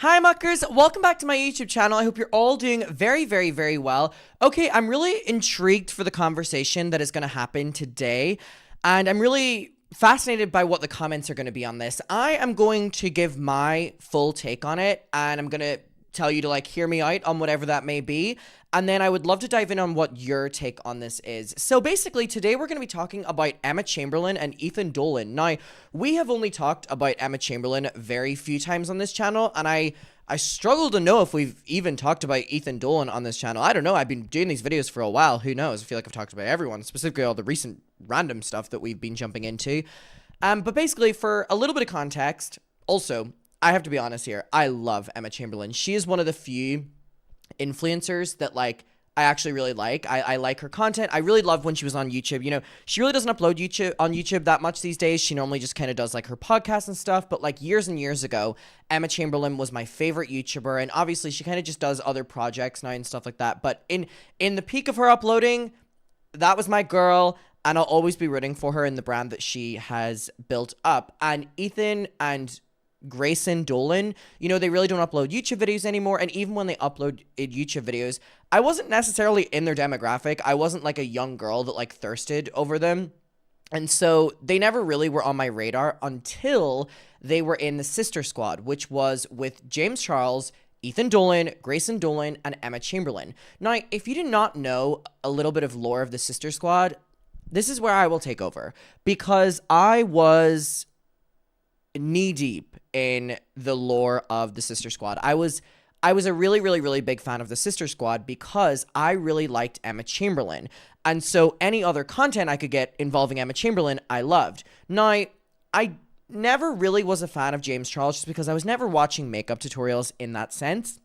Hi muckers, welcome back to my YouTube channel. I hope you're all doing very, very, very well. Okay, I'm really intrigued for the conversation that is going to happen today, and I'm really fascinated by what the comments are going to be on this. I am going to give my full take on it, and I'm going to tell you to hear me out on whatever that may be. And then I would love to dive in on what your take on this is. So basically, today we're going to be talking about Emma Chamberlain and Ethan Dolan. Now, we have only talked about Emma Chamberlain very few times on this channel, and I struggle to know if we've even talked about Ethan Dolan on this channel. I don't know. I've been doing these videos for a while. Who knows? I feel like I've talked about everyone, specifically all the recent random stuff that we've been jumping into. But basically, for a little bit of context, also, I have to be honest here. I love Emma Chamberlain. She is one of the few influencers that I actually really like. I like her content. I really love when she was on YouTube. You know, she really doesn't upload on YouTube that much these days. She normally just kind of does her podcasts and stuff. But years and years ago, Emma Chamberlain was my favorite YouTuber, and obviously she kind of just does other projects now and stuff like that. But in the peak of her uploading, that was my girl, and I'll always be rooting for her in the brand that she has built up. And Ethan and Grayson Dolan, they really don't upload YouTube videos anymore, and even when they upload YouTube videos, I wasn't necessarily in their demographic. I wasn't a young girl that thirsted over them, and so they never really were on my radar until they were in the Sister Squad, which was with James Charles, Ethan Dolan, Grayson Dolan, and Emma Chamberlain. Now, if you do not know a little bit of lore of the Sister Squad, this is where I will take over, because I was knee deep in the lore of the Sister Squad. I was a really, really, really big fan of the Sister Squad because I really liked Emma Chamberlain. And so any other content I could get involving Emma Chamberlain, I loved. Now, I never really was a fan of James Charles just because I was never watching makeup tutorials in that sense.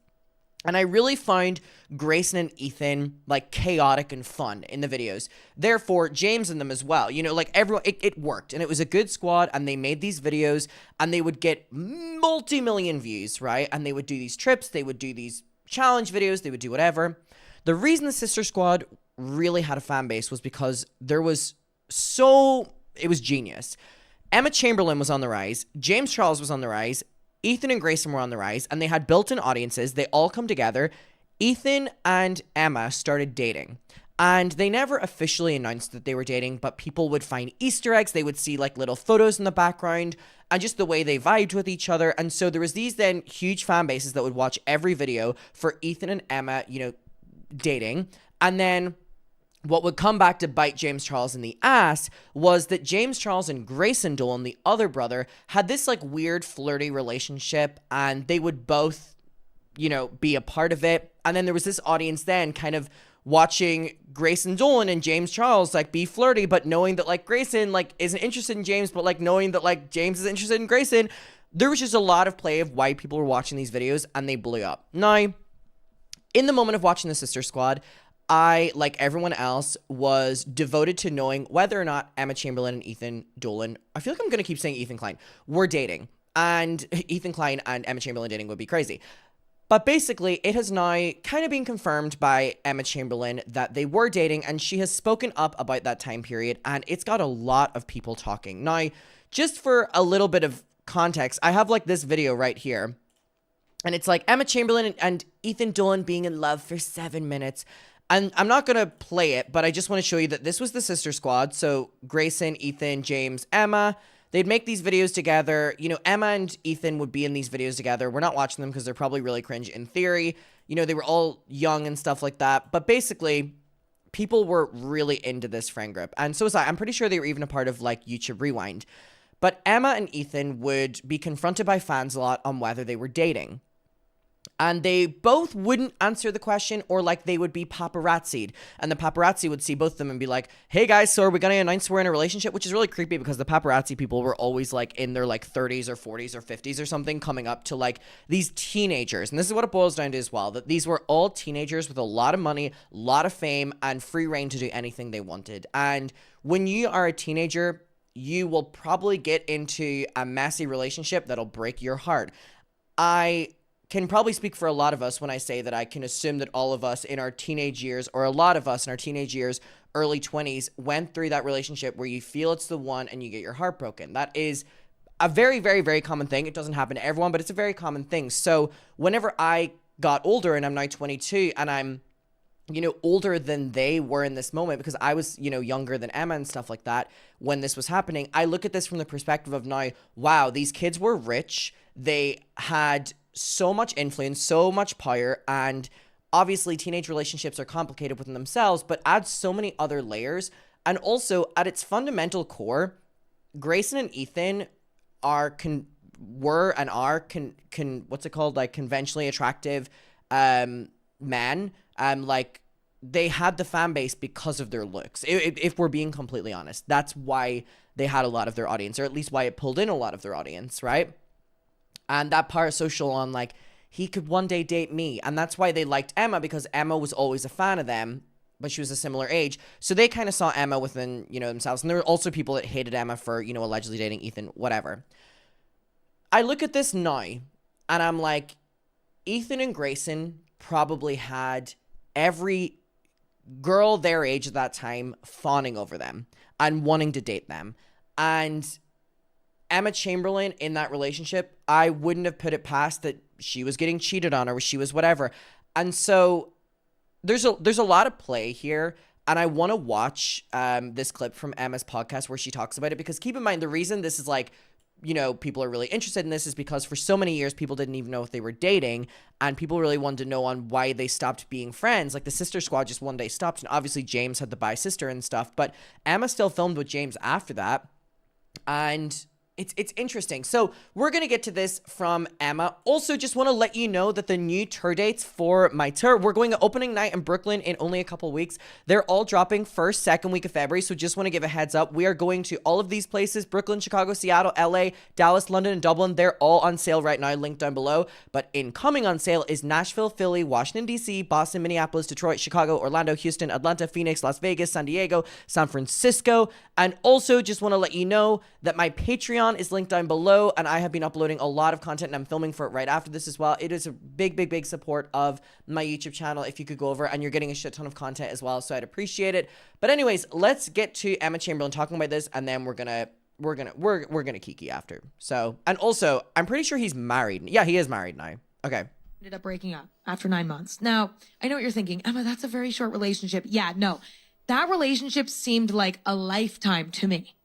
And I really find Grayson and Ethan chaotic and fun in the videos. Therefore, James in them as well. Everyone, it worked, and it was a good squad, and they made these videos, and they would get multi-million views, right? And they would do these trips, they would do these challenge videos, they would do whatever. The reason the Sister Squad really had a fan base was because it was genius. Emma Chamberlain was on the rise, James Charles was on the rise, Ethan and Grayson were on the rise, and they had built-in audiences. They all come together. Ethan and Emma started dating, and they never officially announced that they were dating, but people would find Easter eggs. They would see little photos in the background and just the way they vibed with each other. And so there was these then huge fan bases that would watch every video for Ethan and Emma, dating. And then what would come back to bite James Charles in the ass was that James Charles and Grayson Dolan, the other brother, had this weird flirty relationship, and they would both, be a part of it. And then there was this audience then kind of watching Grayson Dolan and James Charles be flirty, but knowing that Grayson isn't interested in James, but knowing that James is interested in Grayson. There was just a lot of play of why people were watching these videos, and they blew up. Now, in the moment of watching the Sister Squad, I, like everyone else, was devoted to knowing whether or not Emma Chamberlain and Ethan Dolan, I feel like I'm going to keep saying Ethan Klein, were dating. And Ethan Klein and Emma Chamberlain dating would be crazy. But basically, it has now kind of been confirmed by Emma Chamberlain that they were dating, and she has spoken up about that time period, and it's got a lot of people talking. Now, just for a little bit of context, I have this video right here, and it's Emma Chamberlain and Ethan Dolan being in love for 7 minutes. And I'm not going to play it, but I just want to show you that this was the Sister Squad. So Grayson, Ethan, James, Emma, they'd make these videos together. Emma and Ethan would be in these videos together. We're not watching them because they're probably really cringe in theory. They were all young and stuff like that. But basically, people were really into this friend group. And so was I. I'm pretty sure they were even a part of YouTube Rewind. But Emma and Ethan would be confronted by fans a lot on whether they were dating. And they both wouldn't answer the question, or they would be paparazzi'd. And the paparazzi would see both of them and be like, hey guys, so are we going to announce we're in a relationship? Which is really creepy because the paparazzi people were always in their 30s or 40s or 50s or something, coming up to these teenagers. And this is what it boils down to as well, that these were all teenagers with a lot of money, a lot of fame, and free reign to do anything they wanted. And when you are a teenager, you will probably get into a messy relationship that'll break your heart. I can probably speak for a lot of us when I say that I can assume that all of us in our teenage years, or a lot of us in our teenage years, early 20s, went through that relationship where you feel it's the one and you get your heart broken. That is a very, very, very common thing. It doesn't happen to everyone, but it's a very common thing. So whenever I got older, and I'm now 22, and I'm, older than they were in this moment, because I was, younger than Emma and stuff like that when this was happening, I look at this from the perspective of now, wow, these kids were rich. They had so much influence, so much power, and obviously teenage relationships are complicated within themselves, but add so many other layers. And also, at its fundamental core, Grayson and Ethan were what's it called? Like, conventionally attractive men. Like, they had the fan base because of their looks. If we're being completely honest, that's why they had a lot of their audience, or at least why it pulled in a lot of their audience, right? And that parasocial on, like, he could one day date me. And that's why they liked Emma, because Emma was always a fan of them, but she was a similar age. So they kind of saw Emma within, themselves. And there were also people that hated Emma for, allegedly dating Ethan, whatever. I look at this now, and I'm like, Ethan and Grayson probably had every girl their age at that time fawning over them and wanting to date them. And Emma Chamberlain in that relationship, I wouldn't have put it past that she was getting cheated on, or she was whatever. And so there's a lot of play here. And I want to watch this clip from Emma's podcast where she talks about it, because keep in mind, the reason this is like, people are really interested in this is because for so many years, people didn't even know if they were dating, and people really wanted to know on why they stopped being friends. Like, the sister squad just one day stopped, and obviously James had the bi sister and stuff, but Emma still filmed with James after that. And it's interesting. So we're going to get to this from Emma. Also, just want to let you know that the new tour dates for my tour, we're going to opening night in Brooklyn in only a couple weeks. They're all dropping first, second week of February. So just want to give a heads up. We are going to all of these places: Brooklyn, Chicago, Seattle, LA, Dallas, London, and Dublin. They're all on sale right now, linked down below. But incoming on sale is Nashville, Philly, Washington, DC, Boston, Minneapolis, Detroit, Chicago, Orlando, Houston, Atlanta, Phoenix, Las Vegas, San Diego, San Francisco. And also just want to let you know that my Patreon is linked down below, and I have been uploading a lot of content, and I'm filming for it right after this as well. It is a big, big, big support of my YouTube channel if you could go over, and you're getting a shit ton of content as well, so I'd appreciate it. But anyways, let's get to Emma Chamberlain talking about this, and then we're gonna kiki after. So, and also, I'm pretty sure he's married. Yeah, he is married now. Okay. Ended up breaking up after 9 months. Now, I know what you're thinking, Emma, that's a very short relationship. Yeah, no. That relationship seemed like a lifetime to me,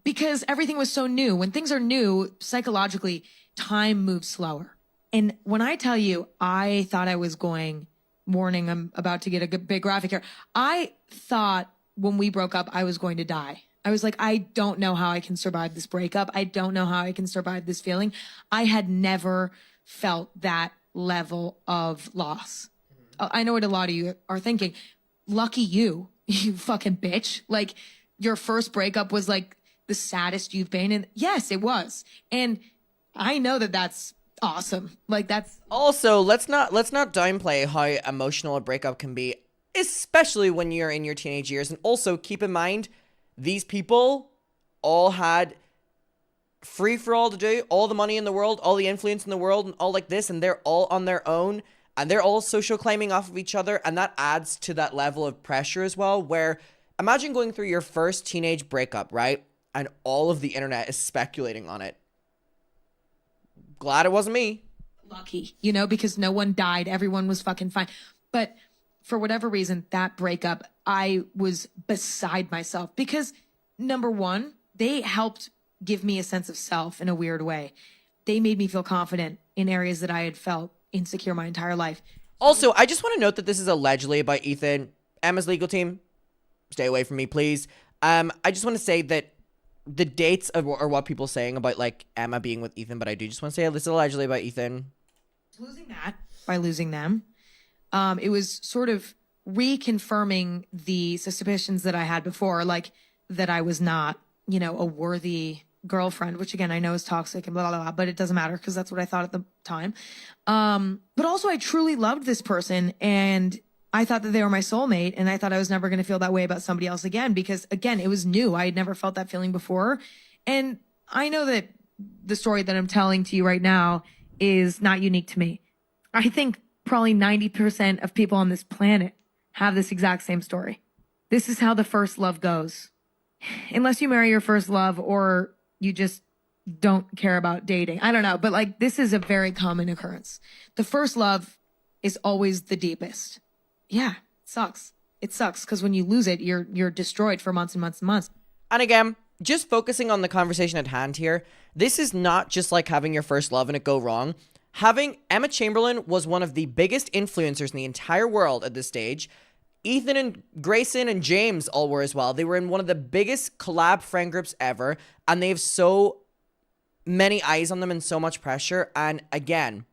because everything was so new. When things are new, psychologically, time moves slower. And when I tell you, I thought I was going, warning, I'm about to get a big graphic here. I thought when we broke up, I was going to die. I was like, I don't know how I can survive this breakup. I don't know how I can survive this feeling. I had never felt that level of loss. I know what a lot of you are thinking. Lucky you, you fucking bitch. Like, your first breakup was like the saddest you've been in. Yes, it was. And I know that that's awesome. Like, that's also, let's not downplay how emotional a breakup can be, especially when you're in your teenage years. And also keep in mind, these people all had free for all to do, all the money in the world, all the influence in the world, and all like this, and they're all on their own, and they're all social claiming off of each other, and that adds to that level of pressure as well, where imagine going through your first teenage breakup, right? And all of the internet is speculating on it. Glad it wasn't me. Lucky, because no one died. Everyone was fucking fine. But for whatever reason, that breakup, I was beside myself, because number one, they helped give me a sense of self in a weird way. They made me feel confident in areas that I had felt insecure my entire life. Also, I just want to note that this is allegedly about Ethan. Emma's legal team, stay away from me, please. I just want to say that the dates are what people are saying about, like, Emma being with Ethan, but I do just want to say this is allegedly about Ethan. Losing that by losing them, it was sort of reconfirming the suspicions that I had before, like that I was not, a worthy girlfriend, which again, I know is toxic and blah, blah, blah, but it doesn't matter because that's what I thought at the time. But also I truly loved this person, and I thought that they were my soulmate, and I thought I was never going to feel that way about somebody else again, because again, it was new. I had never felt that feeling before. And I know that the story that I'm telling to you right now is not unique to me. I think probably 90% of people on this planet have this exact same story. This is how the first love goes. Unless you marry your first love, or you just don't care about dating. I don't know, but like this is a very common occurrence. The first love is always the deepest. Yeah, it sucks. It sucks because when you lose it, you're destroyed for months and months and months. And again, just focusing on the conversation at hand here, this is not just like having your first love and it go wrong. Having Emma Chamberlain was one of the biggest influencers in the entire world at this stage. Ethan and Grayson and James all were as well. They were in one of the biggest collab friend groups ever, and they have so many eyes on them and so much pressure. And again,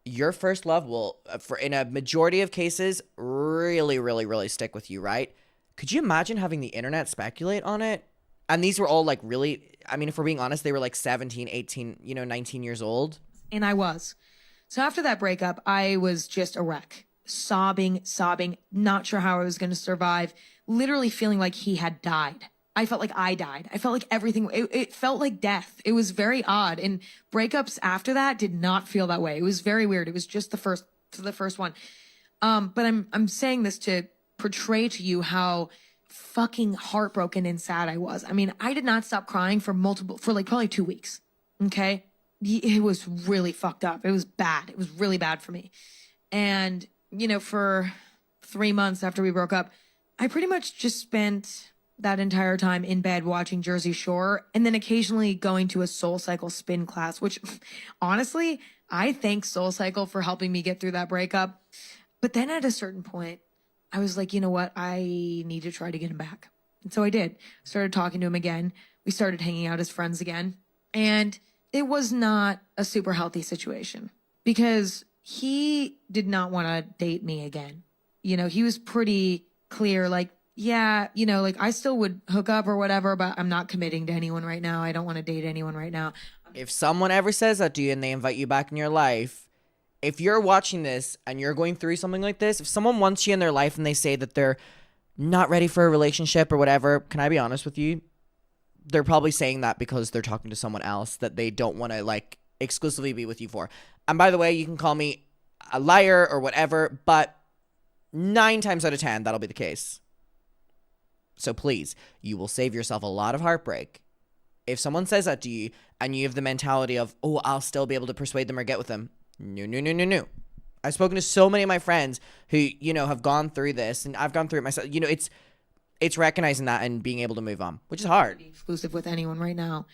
your first love will, for in a majority of cases, really, really, really stick with you, right? Could you imagine having the internet speculate on it? And these were all like really, I mean, if we're being honest, they were like 17, 18, 19 years old. And I was. So after that breakup, I was just a wreck. Sobbing, not sure how I was going to survive, literally feeling like he had died. I felt like I died. I felt like everything, it felt like death. It was very odd. And breakups after that did not feel that way. It was very weird. It was just the first one. But I'm saying this to portray to you how fucking heartbroken and sad I was. I mean, I did not stop crying for like probably 2 weeks. Okay. It was really fucked up. It was bad. It was really bad for me. And for 3 months after we broke up, I pretty much just spent that entire time in bed watching Jersey Shore and then occasionally going to a SoulCycle spin class, which honestly, I thank SoulCycle for helping me get through that breakup. But then at a certain point, I was like, you know what? I need to try to get him back. And so I did. Started talking to him again. We started hanging out as friends again. And it was not a super healthy situation because he did not want to date me again. He was pretty clear, like, yeah, like I still would hook up or whatever, but I'm not committing to anyone right now. I don't want to date anyone right now. If someone ever says that to you and they invite you back in your life, if you're watching this and you're going through something like this, if someone wants you in their life and they say that they're not ready for a relationship or whatever, can I be honest with you? They're probably saying that because they're talking to someone else that they don't want to like exclusively be with you for. And by the way, you can call me a liar or whatever, but 9 times out of 10, that'll be the case. So please, you will save yourself a lot of heartbreak. If someone says that to you and you have the mentality of, oh, I'll still be able to persuade them or get with them. No. I've spoken to so many of my friends who, have gone through this, and I've gone through it myself. It's recognizing that and being able to move on, which is hard. Be exclusive with anyone right now.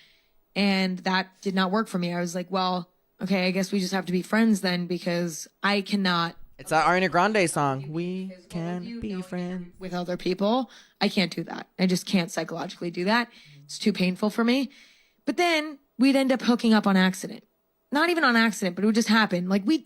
And that did not work for me. I was like, well, okay, I guess we just have to be friends then because I cannot. It's that Ariana Grande song. We can be friends with other people. I can't do that. I just can't psychologically do that. It's too painful for me. But then we'd end up hooking up on accident. Not even on accident, but it would just happen. Like we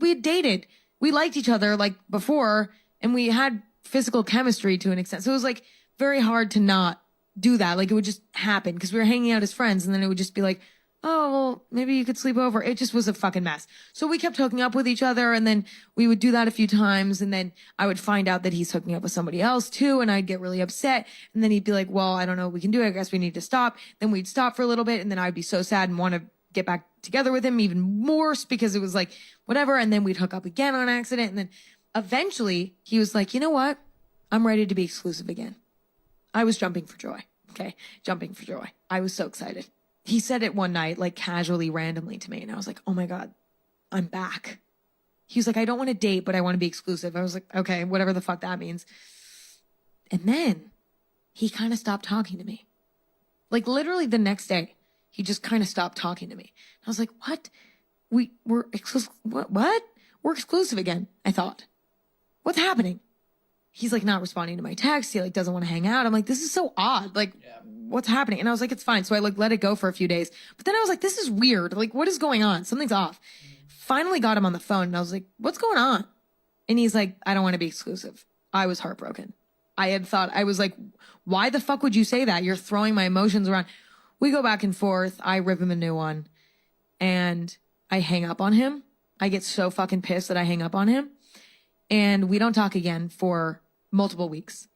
had dated. We liked each other like before and we had physical chemistry to an extent. So it was like very hard to not do that. Like it would just happen because we were hanging out as friends and then it would just be like, oh, well, maybe you could sleep over. It just was a fucking mess. So we kept hooking up with each other and then we would do that a few times. And then I would find out that he's hooking up with somebody else too. And I'd get really upset. And then he'd be like, well, I don't know what we can do. I guess we need to stop. Then we'd stop for a little bit. And then I'd be so sad and want to get back together with him even worse because it was like, whatever. And then we'd hook up again on accident. And then eventually he was like, you know what? I'm ready to be exclusive again. I was jumping for joy. Okay. Jumping for joy. I was so excited. He said it one night, like casually, randomly to me. And I was like, oh my God, I'm back. He was like, I don't want to date, but I want to be exclusive. I was like, okay, whatever the fuck that means. And then he kind of stopped talking to me. Like literally the next day, he just kind of stopped talking to me. I was like, what? We're exclusive. What? We're exclusive again. I thought, what's happening? He's like not responding to my text. He like doesn't want to hang out. I'm like, this is so odd. Like, what's happening? And I was like, it's fine. So I like let it go for a few days. But then I was like, this is weird. Like, what is going on? Something's off. Finally got him on the phone and I was like, what's going on? And he's like, I don't want to be exclusive. I was heartbroken. I was like, why the fuck would you say that? You're throwing my emotions around. We go back and forth. I rip him a new one and I hang up on him. I get so fucking pissed that I hang up on him and we don't talk again for multiple weeks.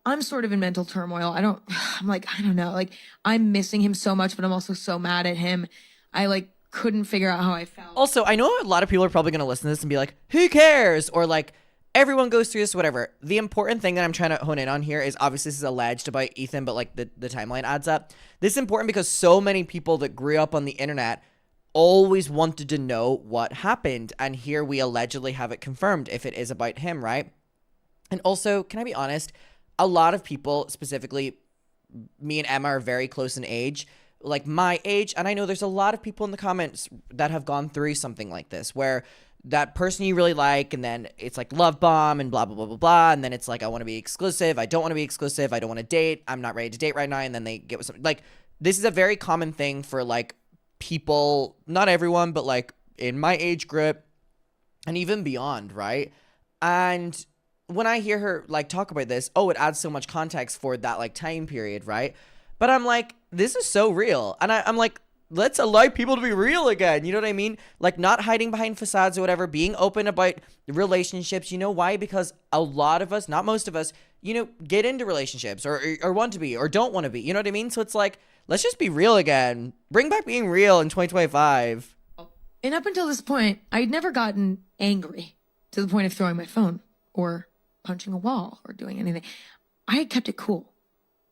I'm sort of in mental turmoil. I'm like, I don't know. Like I'm missing him so much, but I'm also so mad at him. I like couldn't figure out how I felt. Also, I know a lot of people are probably going to listen to this and be like, who cares? Or like, everyone goes through this, whatever. The important thing that I'm trying to hone in on here is, obviously this is alleged about Ethan, but like the timeline adds up. This is important because so many people that grew up on the internet always wanted to know what happened. And here we allegedly have it confirmed if it is about him, right? And also, can I be honest? A lot of people, specifically me and Emma, are very close in age, like my age. And I know there's a lot of people in the comments that have gone through something like this, where that person you really like, and then it's like love bomb and blah, blah, blah, blah, blah. And then it's like, I want to be exclusive. I don't want to be exclusive. I don't want to date. I'm not ready to date right now. And then they get with something. Like, this is a very common thing for like people, not everyone, but like in my age group and even beyond, right? And when I hear her like talk about this, oh, it adds so much context for that like time period, right? But I'm like, this is so real. And I'm like, let's allow people to be real again. You know what I mean? Like, not hiding behind facades or whatever, being open about relationships. You know why? Because a lot of us, not most of us, you know, get into relationships or want to be or don't want to be. You know what I mean? So it's like, let's just be real again. Bring back being real in 2025. And up until this point, I'd never gotten angry to the point of throwing my phone or punching a wall or doing anything. I had kept it cool.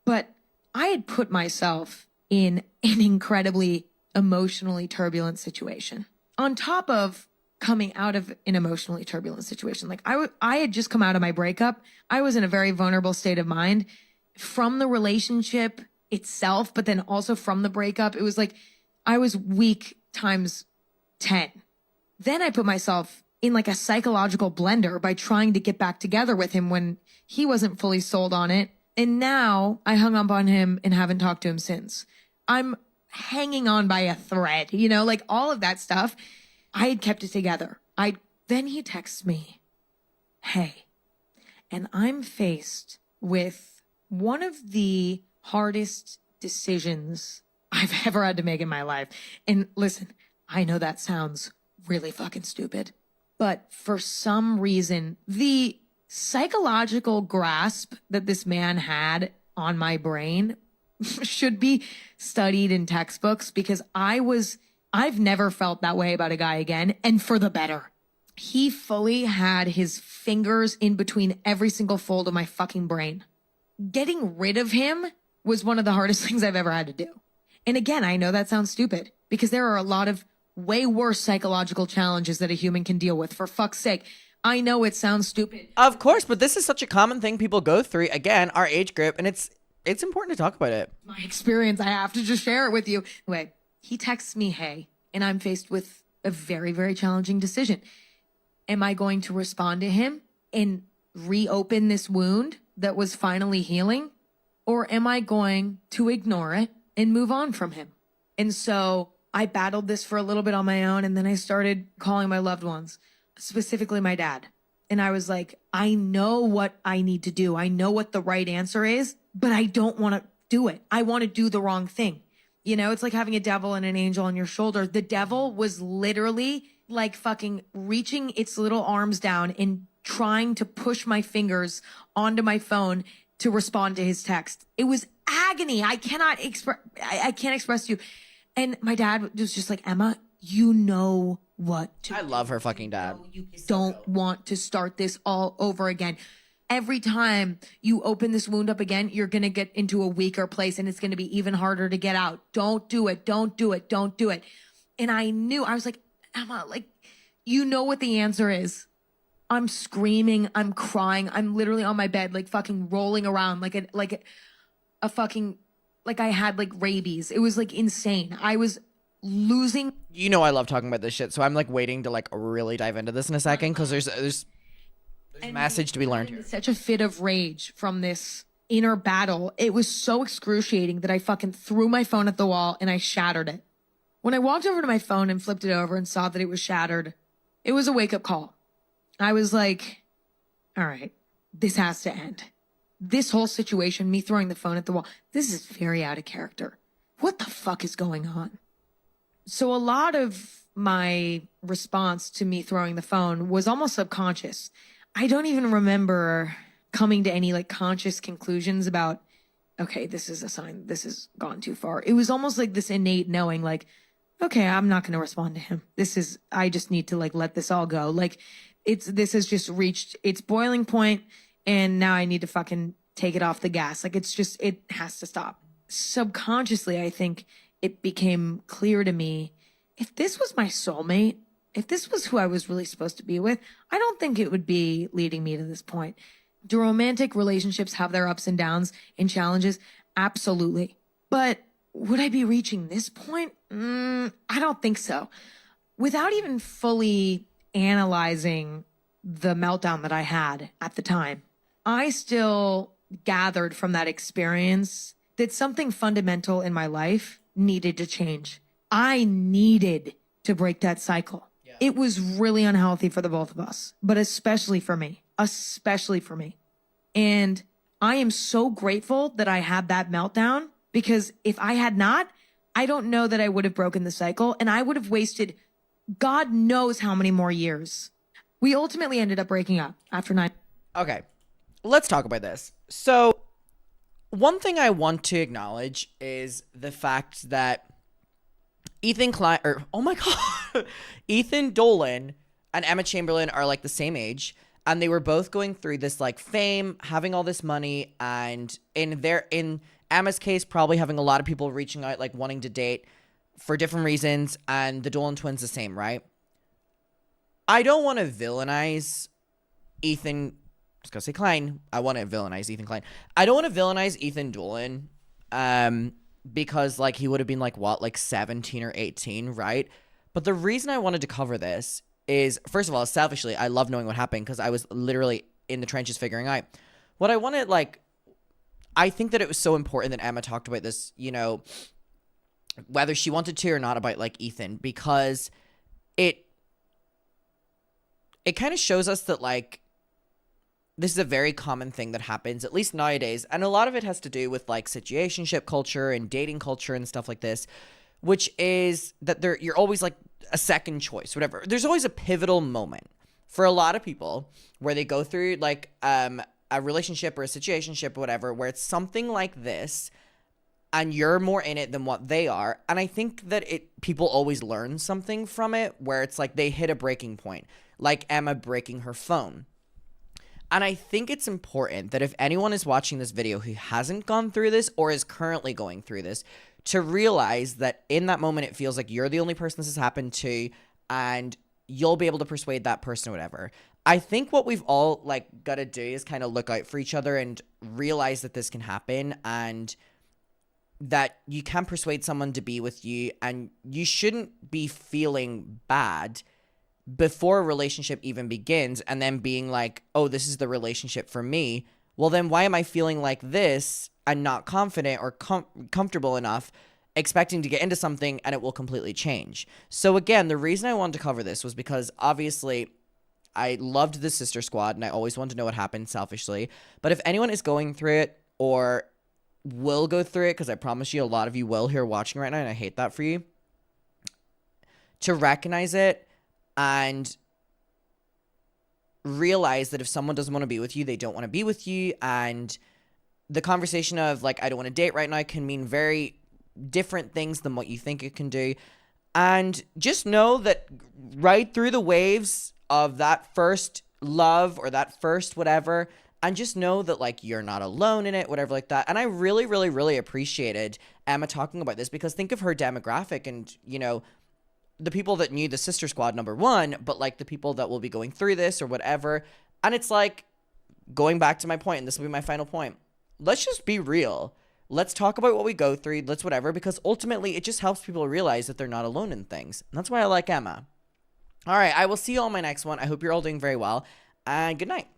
But I had put myself in an incredibly emotionally turbulent situation. On top of coming out of an emotionally turbulent situation, like I had just come out of my breakup. I was in a very vulnerable state of mind from the relationship itself, but then also from the breakup. It was like I was weak times 10. Then I put myself in like a psychological blender by trying to get back together with him when he wasn't fully sold on it. And now I hung up on him and haven't talked to him since. I'm hanging on by a thread, you know, like all of that stuff. I had kept it together. Then he texts me, hey, and I'm faced with one of the hardest decisions I've ever had to make in my life. And listen, I know that sounds really fucking stupid, but for some reason, the psychological grasp that this man had on my brain should be studied in textbooks, because I've never felt that way about a guy again, and for the better. He fully had his fingers in between every single fold of my fucking brain. Getting rid of him was one of the hardest things I've ever had to do. And again, I know that sounds stupid, because there are a lot of way worse psychological challenges that a human can deal with. For fuck's sake. I know it sounds stupid. Of course, but this is such a common thing people go through. Again, our age group, and it's important to talk about it. My experience, I have to just share it with you. Anyway, he texts me, hey, and I'm faced with a very, very challenging decision. Am I going to respond to him and reopen this wound that was finally healing? Or am I going to ignore it and move on from him? And so I battled this for a little bit on my own, and then I started calling my loved ones, specifically my dad. And I was like, I know what I need to do. I know what the right answer is, but I don't want to do it. I want to do the wrong thing. You know, it's like having a devil and an angel on your shoulder. The devil was literally like fucking reaching its little arms down and trying to push my fingers onto my phone to respond to his text. It was agony. I can't express to you. And my dad was just like, Emma, you know what to I do. love her fucking dad. You don't want to start this all over again. Every time you open this wound up again, you're going to get into a weaker place, and it's going to be even harder to get out. Don't do it. Don't do it. Don't do it. And I was like, Emma, like, you know what the answer is. I'm screaming. I'm crying. I'm literally on my bed, like fucking rolling around like a fucking, like I had like rabies. It was like insane. I was losing. You know I love talking about this shit, so I'm like waiting to like really dive into this in a second, because there's a message to be learned here. Such a fit of rage from this inner battle. It was so excruciating that I fucking threw my phone at the wall and I shattered it. When I walked over to my phone and flipped it over and saw that it was shattered, it was a wake-up call. I was like, all right, this has to end. This whole situation, me throwing the phone at the wall, this is very out of character. What the fuck is going on? So a lot of my response to me throwing the phone was almost subconscious. I don't even remember coming to any like conscious conclusions about, okay, this is a sign, this has gone too far. It was almost like this innate knowing, like, okay, I'm not going to respond to him. I just need to like let this all go. Like this has just reached its boiling point, and now I need to fucking take it off the gas. Like, it has to stop. Subconsciously, I think it became clear to me, if this was my soulmate, if this was who I was really supposed to be with, I don't think it would be leading me to this point. Do romantic relationships have their ups and downs and challenges? Absolutely. But would I be reaching this point? I don't think so. Without even fully analyzing the meltdown that I had at the time, I still gathered from that experience that something fundamental in my life needed to change. I needed to break that cycle. Yeah. It was really unhealthy for the both of us, but especially for me. And I am so grateful that I had that meltdown, because if I had not, I don't know that I would have broken the cycle, and I would have wasted God knows how many more years. We ultimately ended up breaking up after 9. Okay, let's talk about this. So one thing I want to acknowledge is the fact that Ethan Dolan and Emma Chamberlain are like the same age, and they were both going through this like fame, having all this money, and in Emma's case, probably having a lot of people reaching out, like wanting to date for different reasons, and the Dolan twins the same, right? I don't want to villainize Ethan. I was gonna say Klein. I want to villainize Ethan Klein. I don't want to villainize Ethan Dolan, because like he would have been like what, like 17 or 18, right? But the reason I wanted to cover this is, first of all, selfishly, I love knowing what happened, because I was literally in the trenches figuring out what I wanted. Like, I think that it was so important that Emma talked about this, you know, whether she wanted to or not, about like Ethan, because it kind of shows us that like this is a very common thing that happens, at least nowadays, and a lot of it has to do with like situationship culture and dating culture and stuff like this, which is that you're always like a second choice, whatever. There's always a pivotal moment for a lot of people where they go through like a relationship or a situationship or whatever, where it's something like this, and you're more in it than what they are. And I think that people always learn something from it, where it's like they hit a breaking point, like Emma breaking her phone. And I think it's important that if anyone is watching this video who hasn't gone through this or is currently going through this, to realize that in that moment it feels like you're the only person this has happened to, and you'll be able to persuade that person or whatever. I think what we've all like got to do is kind of look out for each other and realize that this can happen, and that you can persuade someone to be with you, and you shouldn't be feeling bad before a relationship even begins and then being like, oh, this is the relationship for me. Well, then why am I feeling like this and not confident or comfortable enough, expecting to get into something and it will completely change? So again, the reason I wanted to cover this was because obviously I loved the Sister Squad and I always wanted to know what happened selfishly. But if anyone is going through it or will go through it, because I promise you a lot of you will here watching right now, and I hate that for you, to recognize it and realize that if someone doesn't want to be with you, they don't want to be with you. And the conversation of like, I don't want to date right now, can mean very different things than what you think it can do. And just know that ride through the waves of that first love or that first whatever, and just know that like you're not alone in it, whatever like that. And I really, really, really appreciated Emma talking about this, because think of her demographic and, you know, the people that knew the Sister Squad, number one, but like the people that will be going through this or whatever. And it's like, going back to my point, and this will be my final point, let's just be real. Let's talk about what we go through. Let's whatever, because ultimately it just helps people realize that they're not alone in things. And that's why I like Emma. All right, I will see you on my next one. I hope you're all doing very well, and good night.